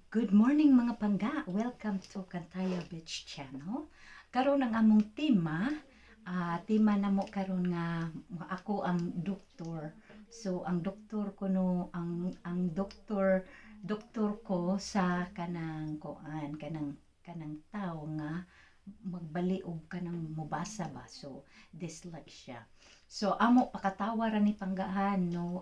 Good morning mga pangga! Welcome to Cantaya Beach Channel. Karon ang among tema namo karon nga ako ang doktor. So ang doktor ko no ang doktor ko sa kanang kanang tao nga magbali og kanang mubasa ba. So dyslexia. So amo pakatawa ra ni panggahan no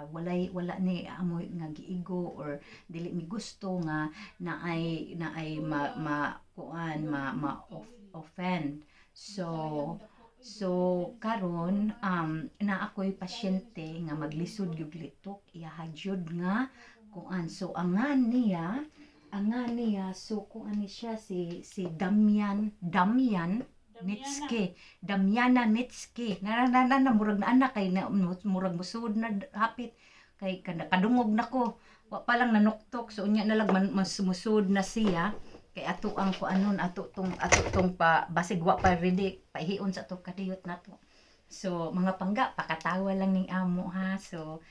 wala ni amoy nga giigo or dili mi gusto nga naay offend. So karon na ako'y pasyente nga maglisod gyud litok ihadyod nga kuan. So angan niya so kuan ni siya si Damiana Nitsky. Murag na anak kay murag musud na hapit kay kadungog nako. Wa pa lang nanuktok so unya na lang musud na siya kay ato ang kuanon ato tong pa basig wa pa ready paihion sa to kadiyot nato. So mga pangga pakatawa lang ning amo ha. So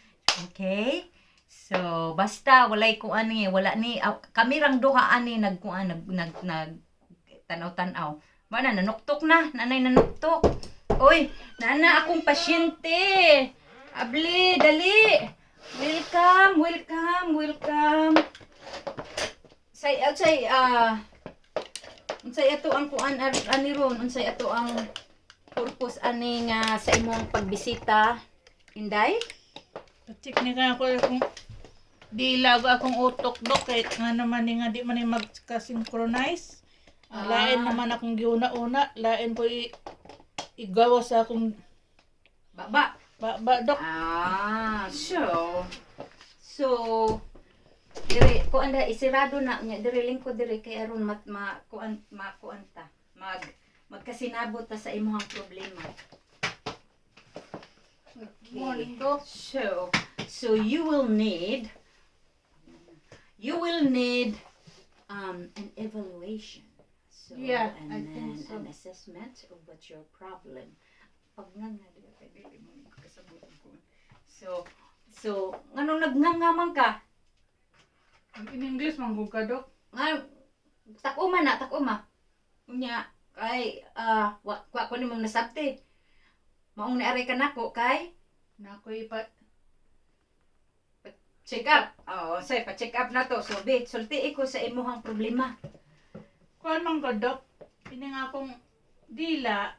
okay. So basta walay kuan ni wala ni kami rang duha ani nagkuan nag tanaw-tanaw. Ba na nanuktok na, nanay nanuktok. Oy, nana akong pasyente. Abli, dali. Welcome. Unsay ato ang kuan ani ron, unsay ato ang purpose ani nga sa imong pagbisita, Inday? Check ni ka ako kung di lago akong utok dok kahit nga naman nga di man magka-synchronize. Lain naman akong giuna-una, lain po igawa sa akong Baba dok. So dire ko anda isirado na nya dire lingkod dire kay aron makuan ta magkasinabot ta sa imong problema. Okay. So you will need an evaluation. So, Yeah, and I then think so. an assessment of what's your problem. Pag nga dili mo kasabot ko. So, nganong nagngangaman ka? In English man gud ka dok. Takuma. Unya kay wa ko nimong nasabti. Maong naari ka nako kay Na ako ipa check up. Say pa-check up na to. So, sulti ko sa imong problema. kuan man ka dok. Ini nga akong dila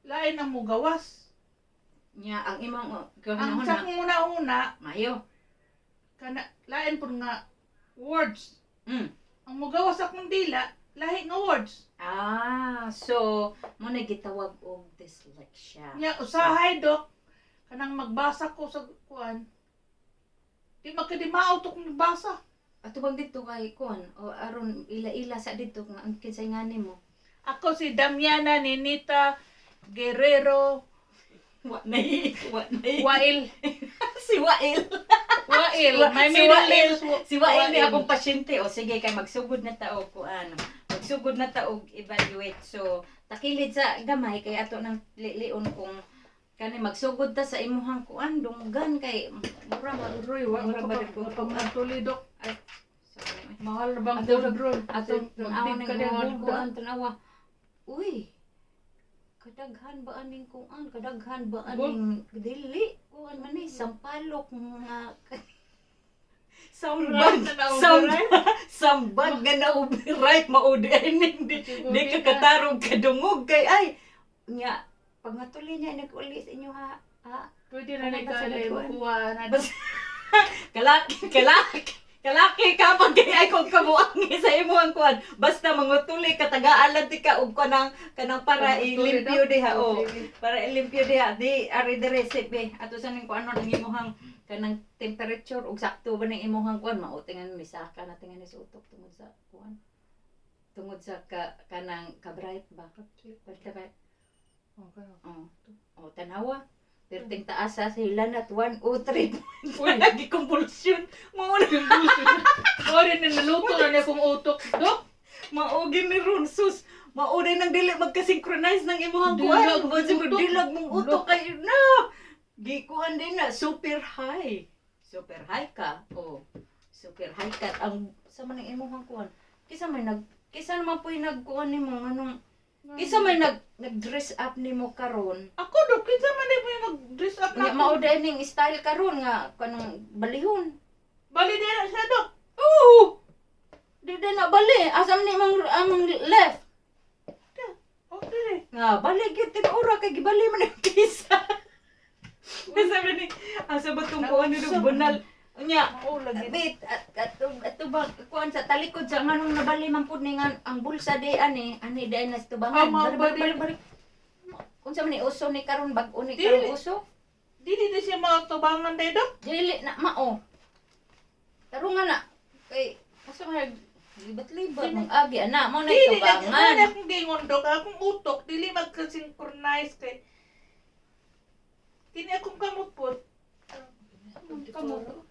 lain ang mugawas. Nya ang imong Ang gahunahon sa kong una-una mayo. kana lain pud nga words. Mm. Ang mugawas akong dila lahi nga words. So mo na gitawag og dyslexia. Nya usahay dok kanang magbasa ko sa kuan. Di makadimao to kung magbasa. Ato bang dito kay kon o aron ila-ila sa dito nga ang kinsay nga nimo. Ako si Damiana Ninita Guerrero Wail. Wail. Si Wail. Wail. My Si middle Wail. name is Si Wail ni akong pasyente. O sige kay magsugod na ta og kuan. Magsugod na ta og evaluate. So takilid sa gamay kay ato nang lion kung kani magsugod ta sa imuhang kuan dunggan kay mura maruroy wa Mura ba ko ko magtulidok. ay sorry. Mahal bang Ato drone? Atong tanawa magdig ka ning din mga kuan tanawa. Uy. Kadaghan ba aning kuan? Kadaghan ba aning dili? Kuan man ni sampalok nga sambag nga na right maudi ning di ka katarong kadungog kay ay nya pagmatuli niya nag-uli sa inyo ha. Pwede na ni kalay makuha na. Kalaki ka pag ay kung kabuang sa imo ang kuan basta mangutuli katagaalan ti ka og kanang para ilimpyo diha para ilimpyo diha di ari dire recipe ato sa ning kuan ang imong kanang temperature ug sakto ba ning imong kuan mao tingan ni saka na tingan ni sa utok tungod sa kuan tungod sa kanang ka-bright ba right Okay. tanawa perting taas sa hilanat 103 lagi kumpulsyon mao Ori na naluto na niya kong utok. Dok, Maugi ni Ronsus. Mauday nang dili magka-synchronize ng imong Dilag, kuan. Kasi utok. dilag mong utok kay na. Gikuan din na super high. Super high ka. Oh. Super high cut ang sa man imong kuan. Kisa naman po yung nagkuhan nimo anong kisa may nag-dress up nimo karon. Ako do kinsa man di mo yung mag-dress up Nga na mao ako. dai ning style karon nga kanang balihon. Bali di na siya dok. Oo. Di na bali asam ni among left. Okay. Nga bali gyud tinura kay gibali man ang kisa. Sabi ni asa ba tong kuan ni bunal. Unya, Oo lagi. bit at tubang kuan sa talikod sa nganong nabali man pud ni nga ang bulsa di ani di na sa tubangan. Mao ba di? Balik. Unsa man ni uso ni karon bag-o ni Dili. karon uso? Di siya matubangan day dok. Dili na mao. Karon nga na kay asa man libat-libat mong agi ana mo na Dili tubangan. na akong gingon dok. Akong utok dili magka-synchronize kay kini akong kamot po. Kamot.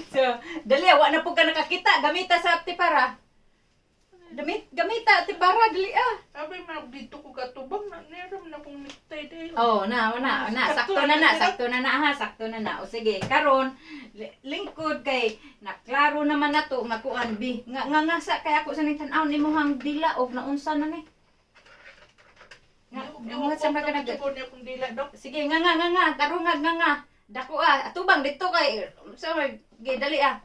So, dali wa na pud ka nakakita gamita sa tipara. Gamita tipara dali ah. Sabi man dito ko katubang na meron na kong necktie day. Oh, na. Sakto na ha, sakto na. O sige, karon lingkod kay naklaro naman nato nga kuan bi. Nga sa kay ako sa tan-aw nimo hang dila og naunsa na ni. Nga sa mga kanag. Akong dila dok. Sige, nga, karungag nga. Dako ah, atubang dito kay sa dali ah.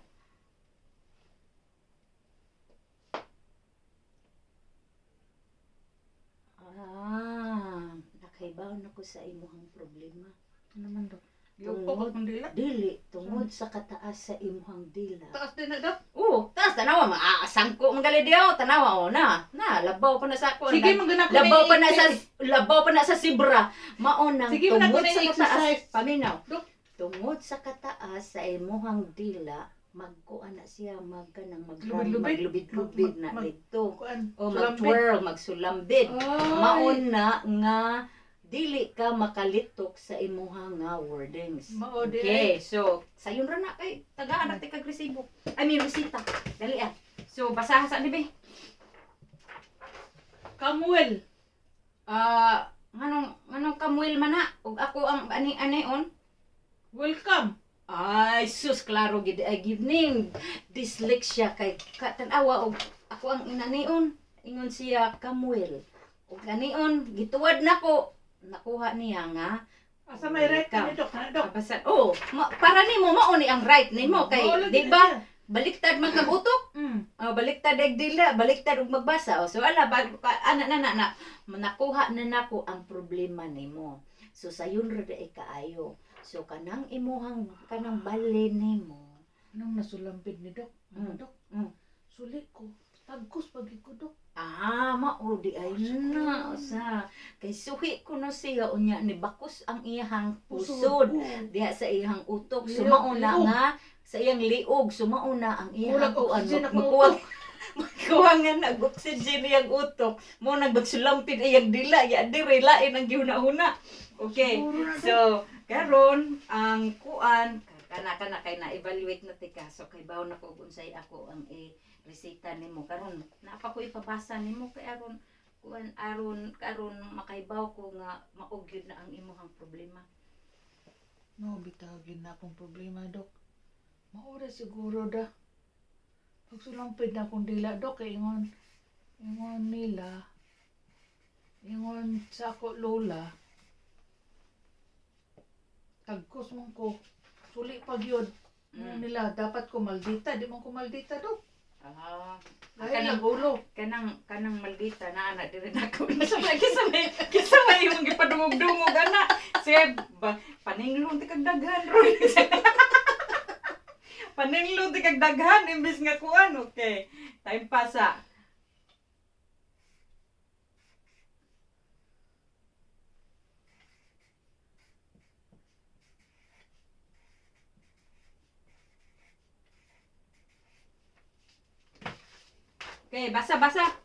Nakaibaw na ko sa imuhang problema. Ano naman do? Yupo akong dila. Dili, tungod sa kataas sa imuhang dila. Taas din na dok. Taas tanawa maaasangko man gali diaw, tanawa labaw pa na sa ako. Sige maghanap ko Labaw pa na sa sibra. Mao nang Sige, man ako tungod sa na kataas. exercise. Paminaw. Dok. Tungod sa kataas sa imuhang dila, magkuan na siya magkanang Lubid-lubid. maglubid-lubid na Mag- dito. Kuan. O Sulambit. mag-twirl, magsulambid. Ay. Mauna nga dili ka makalitok sa imuhang nga wordings. Mao di. Okay, so sayon ra na kay tagaan natin kag resibo. I mean resita. Dali ah. So basaha sa ni be. Kamuel. Nganong kamuel man na ug ako ang ani on. Welcome. Ay sus klaro gid ay givning dyslexia kay katanawa og ako ang inanion. Ingon siya kamuel. Ug kanion gituwad nako nakuha niya nga Asa may right Welcome. ni dok na dok. Basta, para nimo mao ni ang right nimo kay Mao lagi di na ba siya. baliktad man kag utok. Baliktad eg dila, baliktad og magbasa. So ala nakuha na nako ang problema nimo. So sayon ra dai kaayo. So kanang imuhang kanang balin nimo. Anong nasulampid ni dok? Mm. Dok. Mm. Sulit ko. Tagkos pagi ko dok. Mao di ay na sa kay suhi ko na siya unya ni bakos ang iyang pusod diha sa iyang utok. So Liog, mao na liog. nga sa iyang liog, sumao na ang iyang Wala kuan oxygen ako magkuha nga nag-oxygen iyang utok. Mo nagsulampid iyang dila, ya dire lain ang gihuna-huna. Okay. Siguro na, So, karon ang kuan kana kay na-evaluate na tika. So kay bawo na ko unsay ako ang reseta nimo karon. Napa ko ipabasa nimo kay aron kuan karon makaibaw ko nga maugyod na ang imong problema. No, bitagin na akong problema dok. Maura siguro da. Pagsulampid na akong dila dok kay ingon nila. Ingon sa ako lola. Tagkos man ko. Suli pag yun. Nila dapat ko maldita. Di man ko maldita dok. Dahil lang ulo. Kanang maldita na ana diri nako. Kisamay yung gipadungog-dungog ana. Sige, paninglong ti kag daghan roy. Paninglong ti kag daghan imbis nga kuan okay. Time pasa. Okay, basa.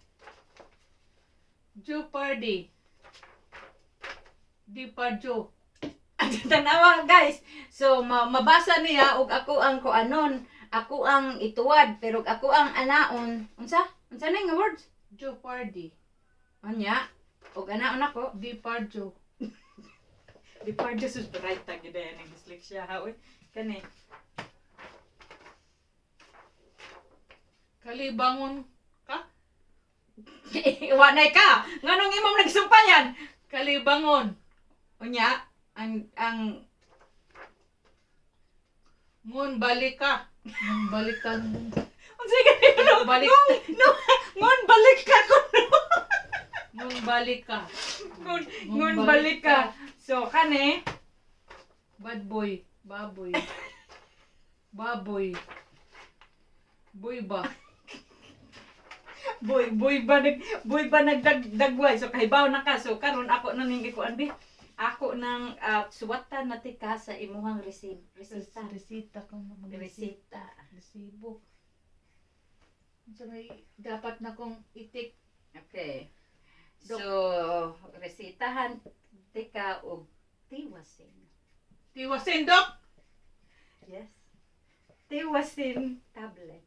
Jeopardy. Di pa Joe. Tanawa guys. So mabasa niya og ako ang kuanon, ako ang ituwad pero ako ang anaon. Unsa na nga words? Jeopardy. Anya? Og anaon ako. Di pa Joe. Di pa just right tag gid ang dyslexia ha oy. Kani. Kalibangon ka? Iwanay ka. Nganong imong nagsumpayan? Kalibangon. Unya, ang Ngun balik ka. Ngun balik ka. sige no, Balik. ngon balik ka ko. Ngun balik ka. Ngon balik ka. So kani, Bad boy. Baboy. Baboy. Boy ba? boy ba nagdagway. So kahibaw na ka. So karon ako nang ningi ko anbi. Ako nang suwatan na tika sa imuhang resita. Resita ka na Resita. Resibo. So may dapat na kong itik. Okay. Dok. So resitahan tika og tiwasin. Tiwasin, Dok. Yes. Tiwasin tablet.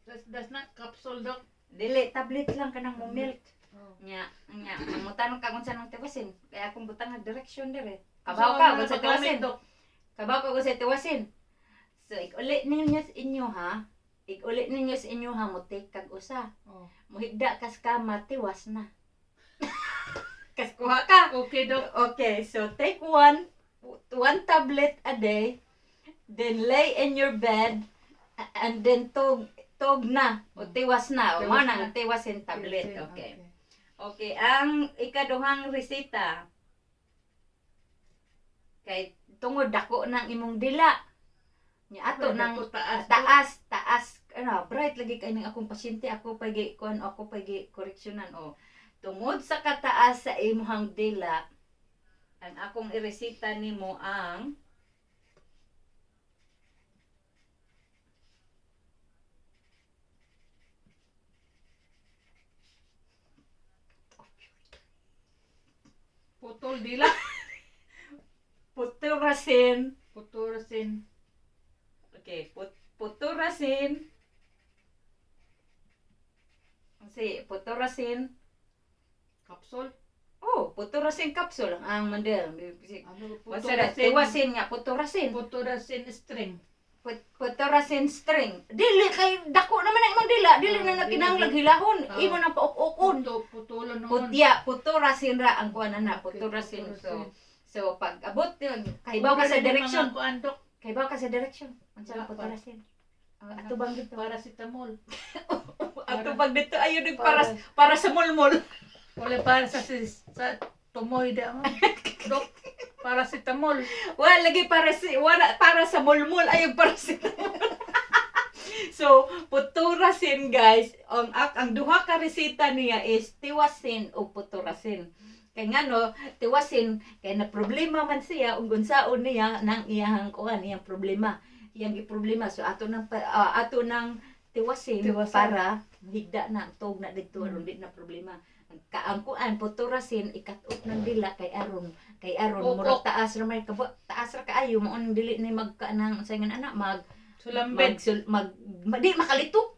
That's not capsule, Dok. Dili tablet lang kanang mo milk. Oh. Nya, mangutan ka kung saan tiwasin. Kaya akong butang na direction dire. Kabaw ka kung sa tiwasin. Dok. Kabaw ka kung sa tiwasin. So ig-uli ninyo sa inyo ha. Ig-uli ninyo sa inyo ha mo take kag usa. Oh. Muhigda kas kama tiwas na. Kas kuha ka. Okay, Dok. Okay, so take one tablet a day, then lay in your bed, and then tog na, o tiwas na, o Tiwas mana na. ang tiwasin tablet. Okay. Okay, ang ikaduhang resita, kay tungod dako ng imong dila. Nya ato Ay, nang dako, taas, bright lagi kay ning akong pasyente, ako pagi koreksyonan o tungod sa kataas sa imong dila, ang akong iresita nimo ang Putol dila. puturasin. Puturasin. Okay, puturasin. Puturasin. Capsule. Oh, puturasin capsule ang mandel. Ano What's that? Tiwasin nga, puturasin. Puturasin string. Puturasin string. Dili kay dako naman ang imong dila, dili na nakinahanglan hilahon. Imo na pauk-ukon. Putulan naman. Puturasin ra ang kuan na, puturasin. So pag abot yun, kahibaw ka sa direction. Kahibaw ka sa direction. Unsa lang puturasin? Ato bang dito? Paracetamol. Ato bang dito ayo dig para sa mulmul. Wala para sa tumoy da mo. Dok, paracetamol. Wala para sa mulmul ayo para sa So, puturasin guys, ang duha ka resita niya is tiwasin o puturasin. Kay ngano, tiwasin kay na problema man siya ug unsaon niya nang iyang kuan, iyang problema. Iyang problema. So ato nang tiwasin para higda na tog na didto di na problema. Ang kuan puturasin ikat-up ng dila kay aron murag taas ra may taas ra kaayo mo ang dili ni magkanang sayngan anak Sulambed. di makalitok.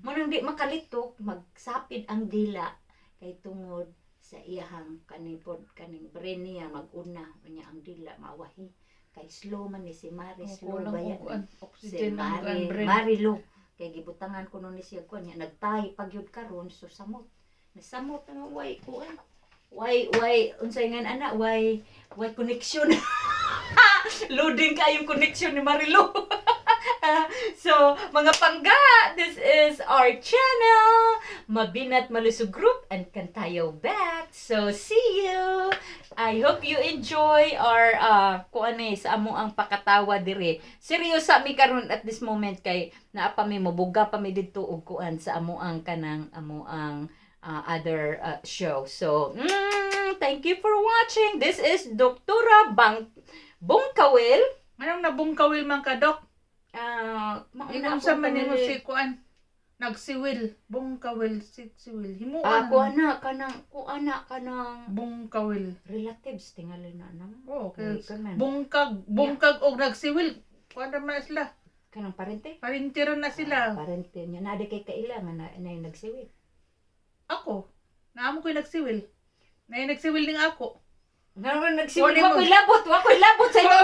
Mo nang di makalitok magsapid ang dila kay tungod sa iyahang kaning brain niya maguna unya ang dila mawahi kay slow man ni si Mari slow bayan si Oxygen ang brain. Marilo kay gibutangan ko nun ni siya kuan nya nagtahi pagyud karon so samot nasamot na way kuan why unsay ngan ana why connection loading kayong connection ni Marilo. So, mga pangga, this is our channel, Mabinat Malusog Group and Kantayo Back. So, see you! I hope you enjoy our, sa amo ang pakatawa dire. Seryosa mi karon at this moment kay naapa mi mobuga pa mi didto og kuan sa amo ang other show. So, thank you for watching. This is Doktora Bungkawil. Anong nabungkawil man ka, Dok? Ingon sa man mo si kuan nagsiwil bungkawil siwil himuan kanang bungkawil relatives tingali na nang okay bungkag og nagsiwil kuan ra man sila kanang parente parintira na sila parente nya na di kay kailangan na nagsiwil ako naamo ko'y nagsiwil ning ako nagsiwil wa ko'y labot sa inyo